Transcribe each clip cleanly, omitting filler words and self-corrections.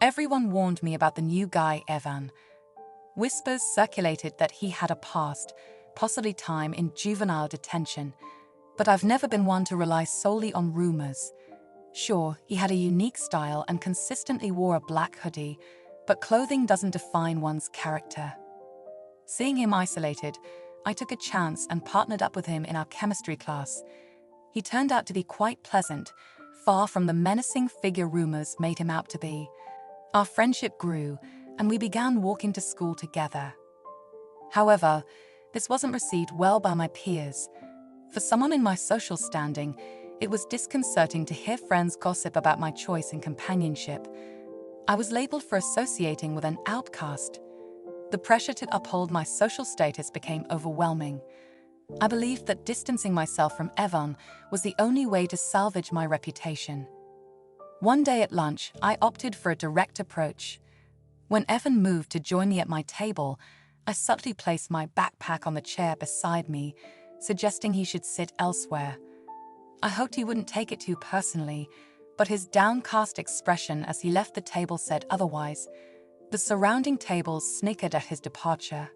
Everyone warned me about the new guy, Evan. Whispers circulated that he had a past, possibly time in juvenile detention, but I've never been one to rely solely on rumors. Sure, he had a unique style and consistently wore a black hoodie, but clothing doesn't define one's character. Seeing him isolated, I took a chance and partnered up with him in our chemistry class. He turned out to be quite pleasant, far from the menacing figure rumors made him out to be. Our friendship grew, and we began walking to school together. However, this wasn't received well by my peers. For someone in my social standing, it was disconcerting to hear friends gossip about my choice in companionship. I was labeled for associating with an outcast. The pressure to uphold my social status became overwhelming. I believed that distancing myself from Evan was the only way to salvage my reputation. One day at lunch, I opted for a direct approach. When Evan moved to join me at my table, I subtly placed my backpack on the chair beside me, suggesting he should sit elsewhere. I hoped he wouldn't take it too personally, but his downcast expression as he left the table said otherwise. The surrounding tables snickered at his departure.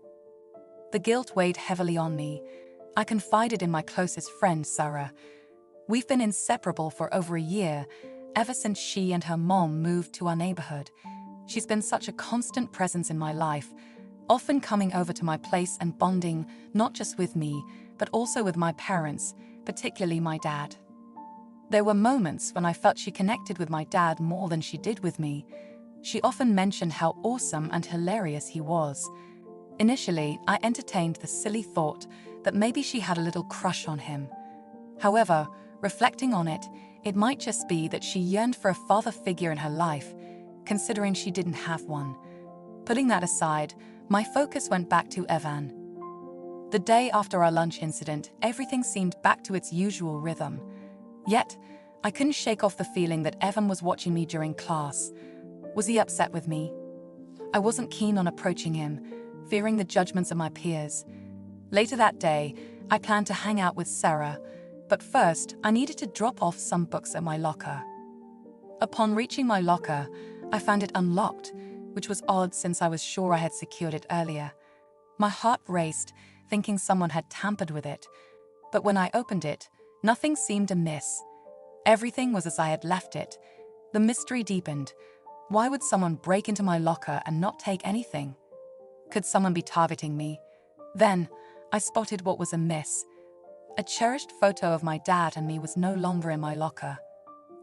The guilt weighed heavily on me. I confided in my closest friend, Sarah. We've been inseparable for over a year, ever since she and her mom moved to our neighborhood. She's been such a constant presence in my life, often coming over to my place and bonding not just with me, but also with my parents, particularly my dad. There were moments when I felt she connected with my dad more than she did with me. She often mentioned how awesome and hilarious he was. Initially, I entertained the silly thought that maybe she had a little crush on him. However, reflecting on it, it might just be that she yearned for a father figure in her life, considering she didn't have one. Putting that aside, my focus went back to Evan. The day after our lunch incident, everything seemed back to its usual rhythm. Yet, I couldn't shake off the feeling that Evan was watching me during class. Was he upset with me? I wasn't keen on approaching him, fearing the judgments of my peers. Later that day, I planned to hang out with Sarah, but first, I needed to drop off some books at my locker. Upon reaching my locker, I found it unlocked, which was odd since I was sure I had secured it earlier. My heart raced, thinking someone had tampered with it. But when I opened it, nothing seemed amiss. Everything was as I had left it. The mystery deepened. Why would someone break into my locker and not take anything? Could someone be targeting me? Then, I spotted what was amiss. A cherished photo of my dad and me was no longer in my locker.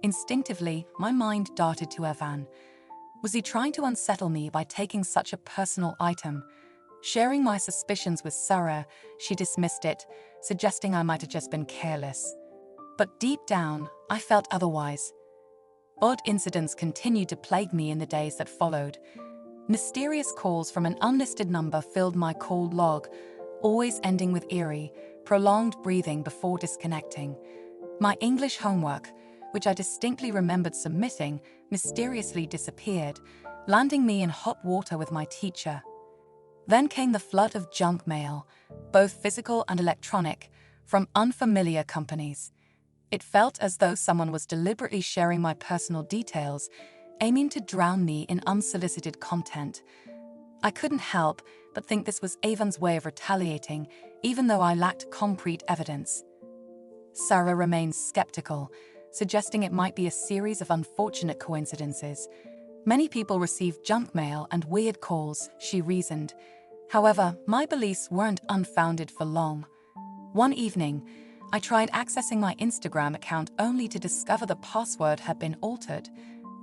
Instinctively, my mind darted to Evan. Was he trying to unsettle me by taking such a personal item? Sharing my suspicions with Sarah, she dismissed it, suggesting I might have just been careless. But deep down, I felt otherwise. Odd incidents continued to plague me in the days that followed. Mysterious calls from an unlisted number filled my call log, always ending with eerie, prolonged breathing before disconnecting. My English homework, which I distinctly remembered submitting, mysteriously disappeared, landing me in hot water with my teacher. Then came the flood of junk mail, both physical and electronic, from unfamiliar companies. It felt as though someone was deliberately sharing my personal details, aiming to drown me in unsolicited content. I couldn't help but think this was Avon's way of retaliating, even though I lacked concrete evidence. Sarah remained skeptical, suggesting it might be a series of unfortunate coincidences. Many people receive junk mail and weird calls, she reasoned. However, my beliefs weren't unfounded for long. One evening, I tried accessing my Instagram account only to discover the password had been altered.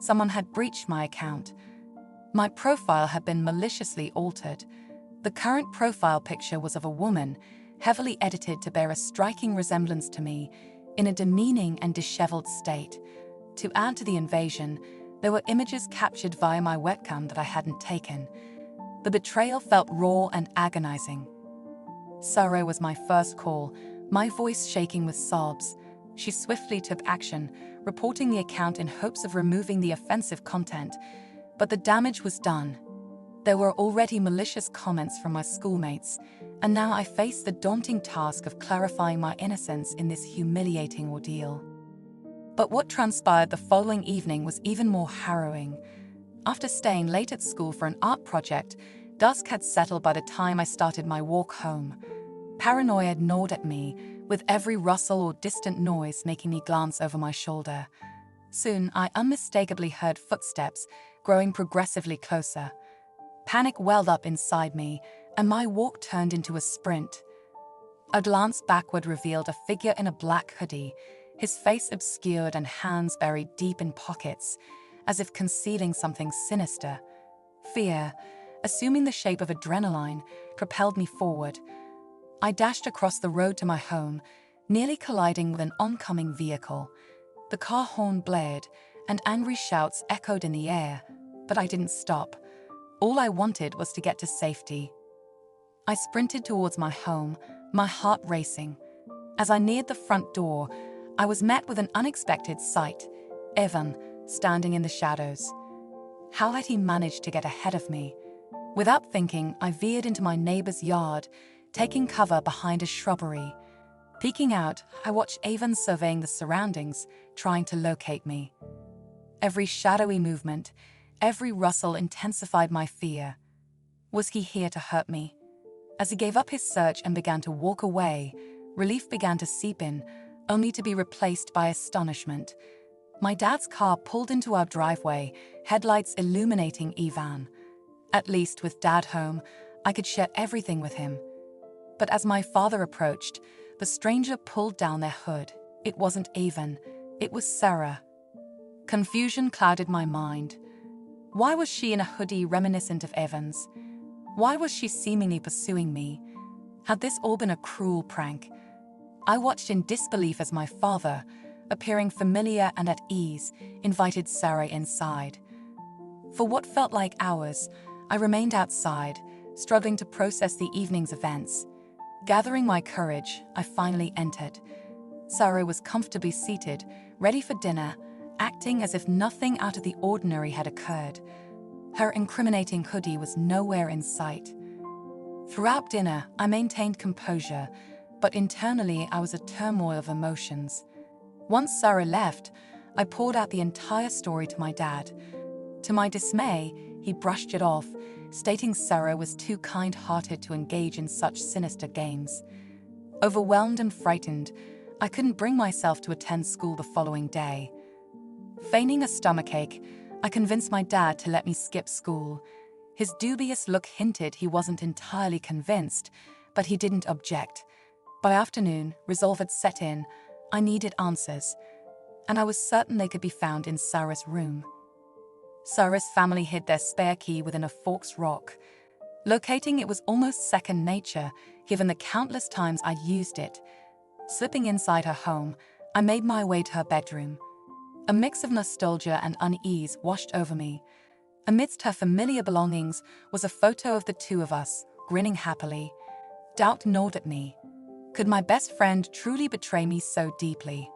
Someone had breached my account. My profile had been maliciously altered. The current profile picture was of a woman, heavily edited to bear a striking resemblance to me, in a demeaning and disheveled state. To add to the invasion, there were images captured via my webcam that I hadn't taken. The betrayal felt raw and agonizing. Sarah was my first call, my voice shaking with sobs. She swiftly took action, reporting the account in hopes of removing the offensive content, but the damage was done. There were already malicious comments from my schoolmates, and now I faced the daunting task of clarifying my innocence in this humiliating ordeal. But what transpired the following evening was even more harrowing. After staying late at school for an art project, dusk had settled by the time I started my walk home. Paranoia gnawed at me, with every rustle or distant noise making me glance over my shoulder. Soon, I unmistakably heard footsteps, growing progressively closer. Panic welled up inside me, and my walk turned into a sprint. A glance backward revealed a figure in a black hoodie, his face obscured and hands buried deep in pockets, as if concealing something sinister. Fear, assuming the shape of adrenaline, propelled me forward. I dashed across the road to my home, nearly colliding with an oncoming vehicle. The car horn blared, and angry shouts echoed in the air, but I didn't stop. All I wanted was to get to safety. I sprinted towards my home, my heart racing. As I neared the front door, I was met with an unexpected sight: Evan, standing in the shadows. How had he managed to get ahead of me? Without thinking, I veered into my neighbor's yard, taking cover behind a shrubbery. Peeking out, I watched Evan surveying the surroundings, trying to locate me. Every shadowy movement, every rustle intensified my fear. Was he here to hurt me? As he gave up his search and began to walk away, relief began to seep in, only to be replaced by astonishment. My dad's car pulled into our driveway, headlights illuminating Evan. At least with Dad home, I could share everything with him. But as my father approached, the stranger pulled down their hood. It wasn't Evan, it was Sarah. Confusion clouded my mind. Why was she in a hoodie reminiscent of Evan's? Why was she seemingly pursuing me? Had this all been a cruel prank? I watched in disbelief as my father, appearing familiar and at ease, invited Sarah inside. For what felt like hours, I remained outside, struggling to process the evening's events. Gathering my courage, I finally entered. Sarah was comfortably seated, ready for dinner, acting as if nothing out of the ordinary had occurred. Her incriminating hoodie was nowhere in sight. Throughout dinner, I maintained composure, but internally I was a turmoil of emotions. Once Sarah left, I poured out the entire story to my dad. To my dismay, he brushed it off, stating Sarah was too kind-hearted to engage in such sinister games. Overwhelmed and frightened, I couldn't bring myself to attend school the following day. Feigning a stomachache, I convinced my dad to let me skip school. His dubious look hinted he wasn't entirely convinced, but he didn't object. By afternoon, resolve had set in. I needed answers, and I was certain they could be found in Sarah's room. Sarah's family hid their spare key within a forked rock. Locating it was almost second nature, given the countless times I'd used it. Slipping inside her home, I made my way to her bedroom. A mix of nostalgia and unease washed over me. Amidst her familiar belongings was a photo of the two of us, grinning happily. Doubt gnawed at me. Could my best friend truly betray me so deeply?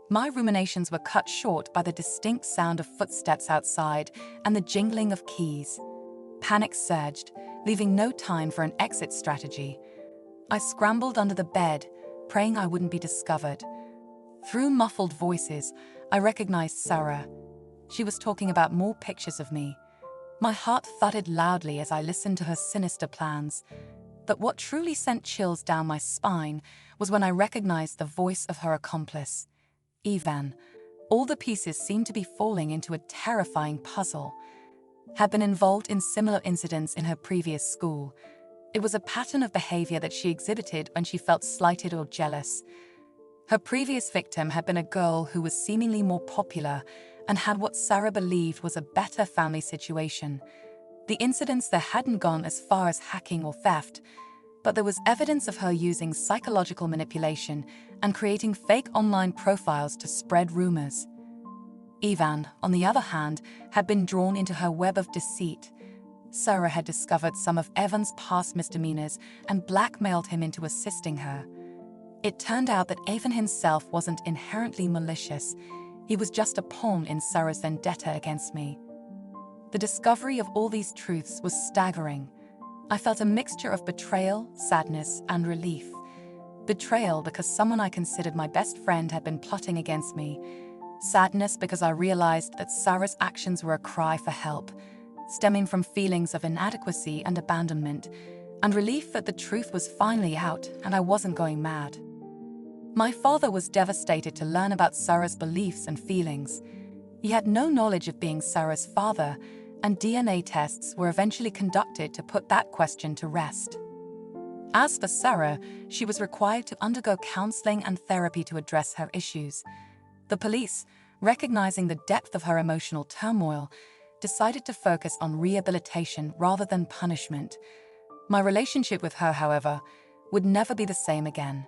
My ruminations were cut short by the distinct sound of footsteps outside and the jingling of keys. Panic surged, leaving no time for an exit strategy. I scrambled under the bed, praying I wouldn't be discovered. Through muffled voices, I recognized Sarah. She was talking about more pictures of me. My heart thudded loudly as I listened to her sinister plans. But what truly sent chills down my spine was when I recognized the voice of her accomplice. Evan. All the pieces seemed to be falling into a terrifying puzzle. Had been involved in similar incidents in her previous school. It was a pattern of behavior that she exhibited when she felt slighted or jealous. Her previous victim had been a girl who was seemingly more popular and had what Sarah believed was a better family situation. The incidents there hadn't gone as far as hacking or theft, but there was evidence of her using psychological manipulation and creating fake online profiles to spread rumors. Evan, on the other hand, had been drawn into her web of deceit. Sarah had discovered some of Evan's past misdemeanors and blackmailed him into assisting her. It turned out that Evan himself wasn't inherently malicious. He was just a pawn in Sarah's vendetta against me. The discovery of all these truths was staggering. I felt a mixture of betrayal, sadness, and relief. Betrayal because someone I considered my best friend had been plotting against me. Sadness because I realized that Sarah's actions were a cry for help. stemming from feelings of inadequacy and abandonment, and relief that the truth was finally out and I wasn't going mad. My father was devastated to learn about Sarah's beliefs and feelings. He had no knowledge of being Sarah's father, and DNA tests were eventually conducted to put that question to rest. As for Sarah, she was required to undergo counseling and therapy to address her issues. The police, recognizing the depth of her emotional turmoil, decided to focus on rehabilitation rather than punishment. My relationship with her, however, would never be the same again.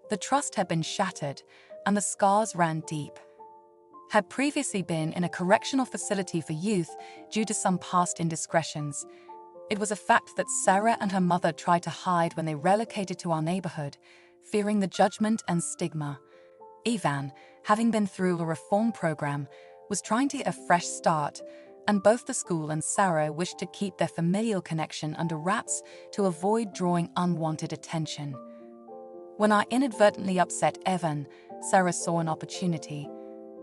The trust had been shattered, and the scars ran deep. Had previously been in a correctional facility for youth due to some past indiscretions. It was a fact that Sarah and her mother tried to hide when they relocated to our neighborhood, fearing the judgment and stigma. Ivan, having been through a reform program, was trying to get a fresh start, and both the school and Sarah wished to keep their familial connection under wraps to avoid drawing unwanted attention. When I inadvertently upset Evan, Sarah saw an opportunity.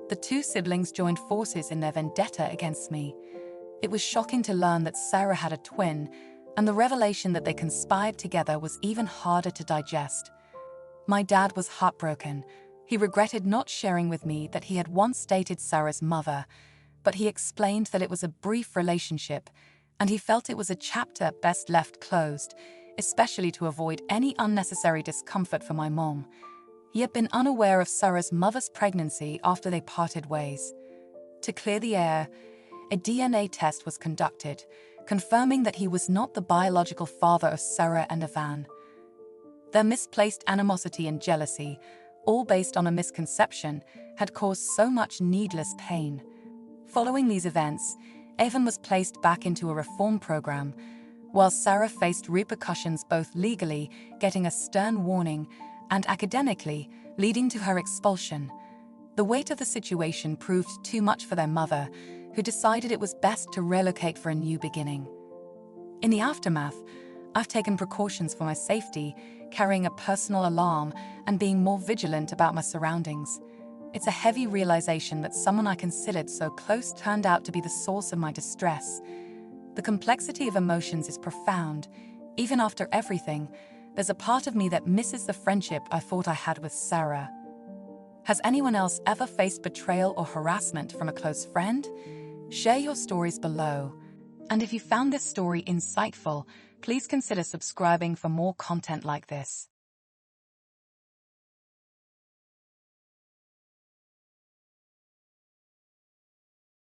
The two siblings joined forces in their vendetta against me. It was shocking to learn that Sarah had a twin, and the revelation that they conspired together was even harder to digest. My dad was heartbroken. He regretted not sharing with me that he had once dated Sarah's mother, but he explained that it was a brief relationship, and he felt it was a chapter best left closed, especially to avoid any unnecessary discomfort for my mom. He had been unaware of Sarah's mother's pregnancy after they parted ways. To clear the air, a DNA test was conducted, confirming that he was not the biological father of Sarah and Ivan. Their misplaced animosity and jealousy, all based on a misconception, had caused so much needless pain. Following these events, Evan was placed back into a reform program, while Sarah faced repercussions both legally, getting a stern warning, and academically, leading to her expulsion. The weight of the situation proved too much for their mother, who decided it was best to relocate for a new beginning. In the aftermath, I've taken precautions for my safety, carrying a personal alarm and being more vigilant about my surroundings. It's a heavy realization that someone I considered so close turned out to be the source of my distress. The complexity of emotions is profound. Even after everything, there's a part of me that misses the friendship I thought I had with Sarah. Has anyone else ever faced betrayal or harassment from a close friend? Share your stories below. And if you found this story insightful, please consider subscribing for more content like this.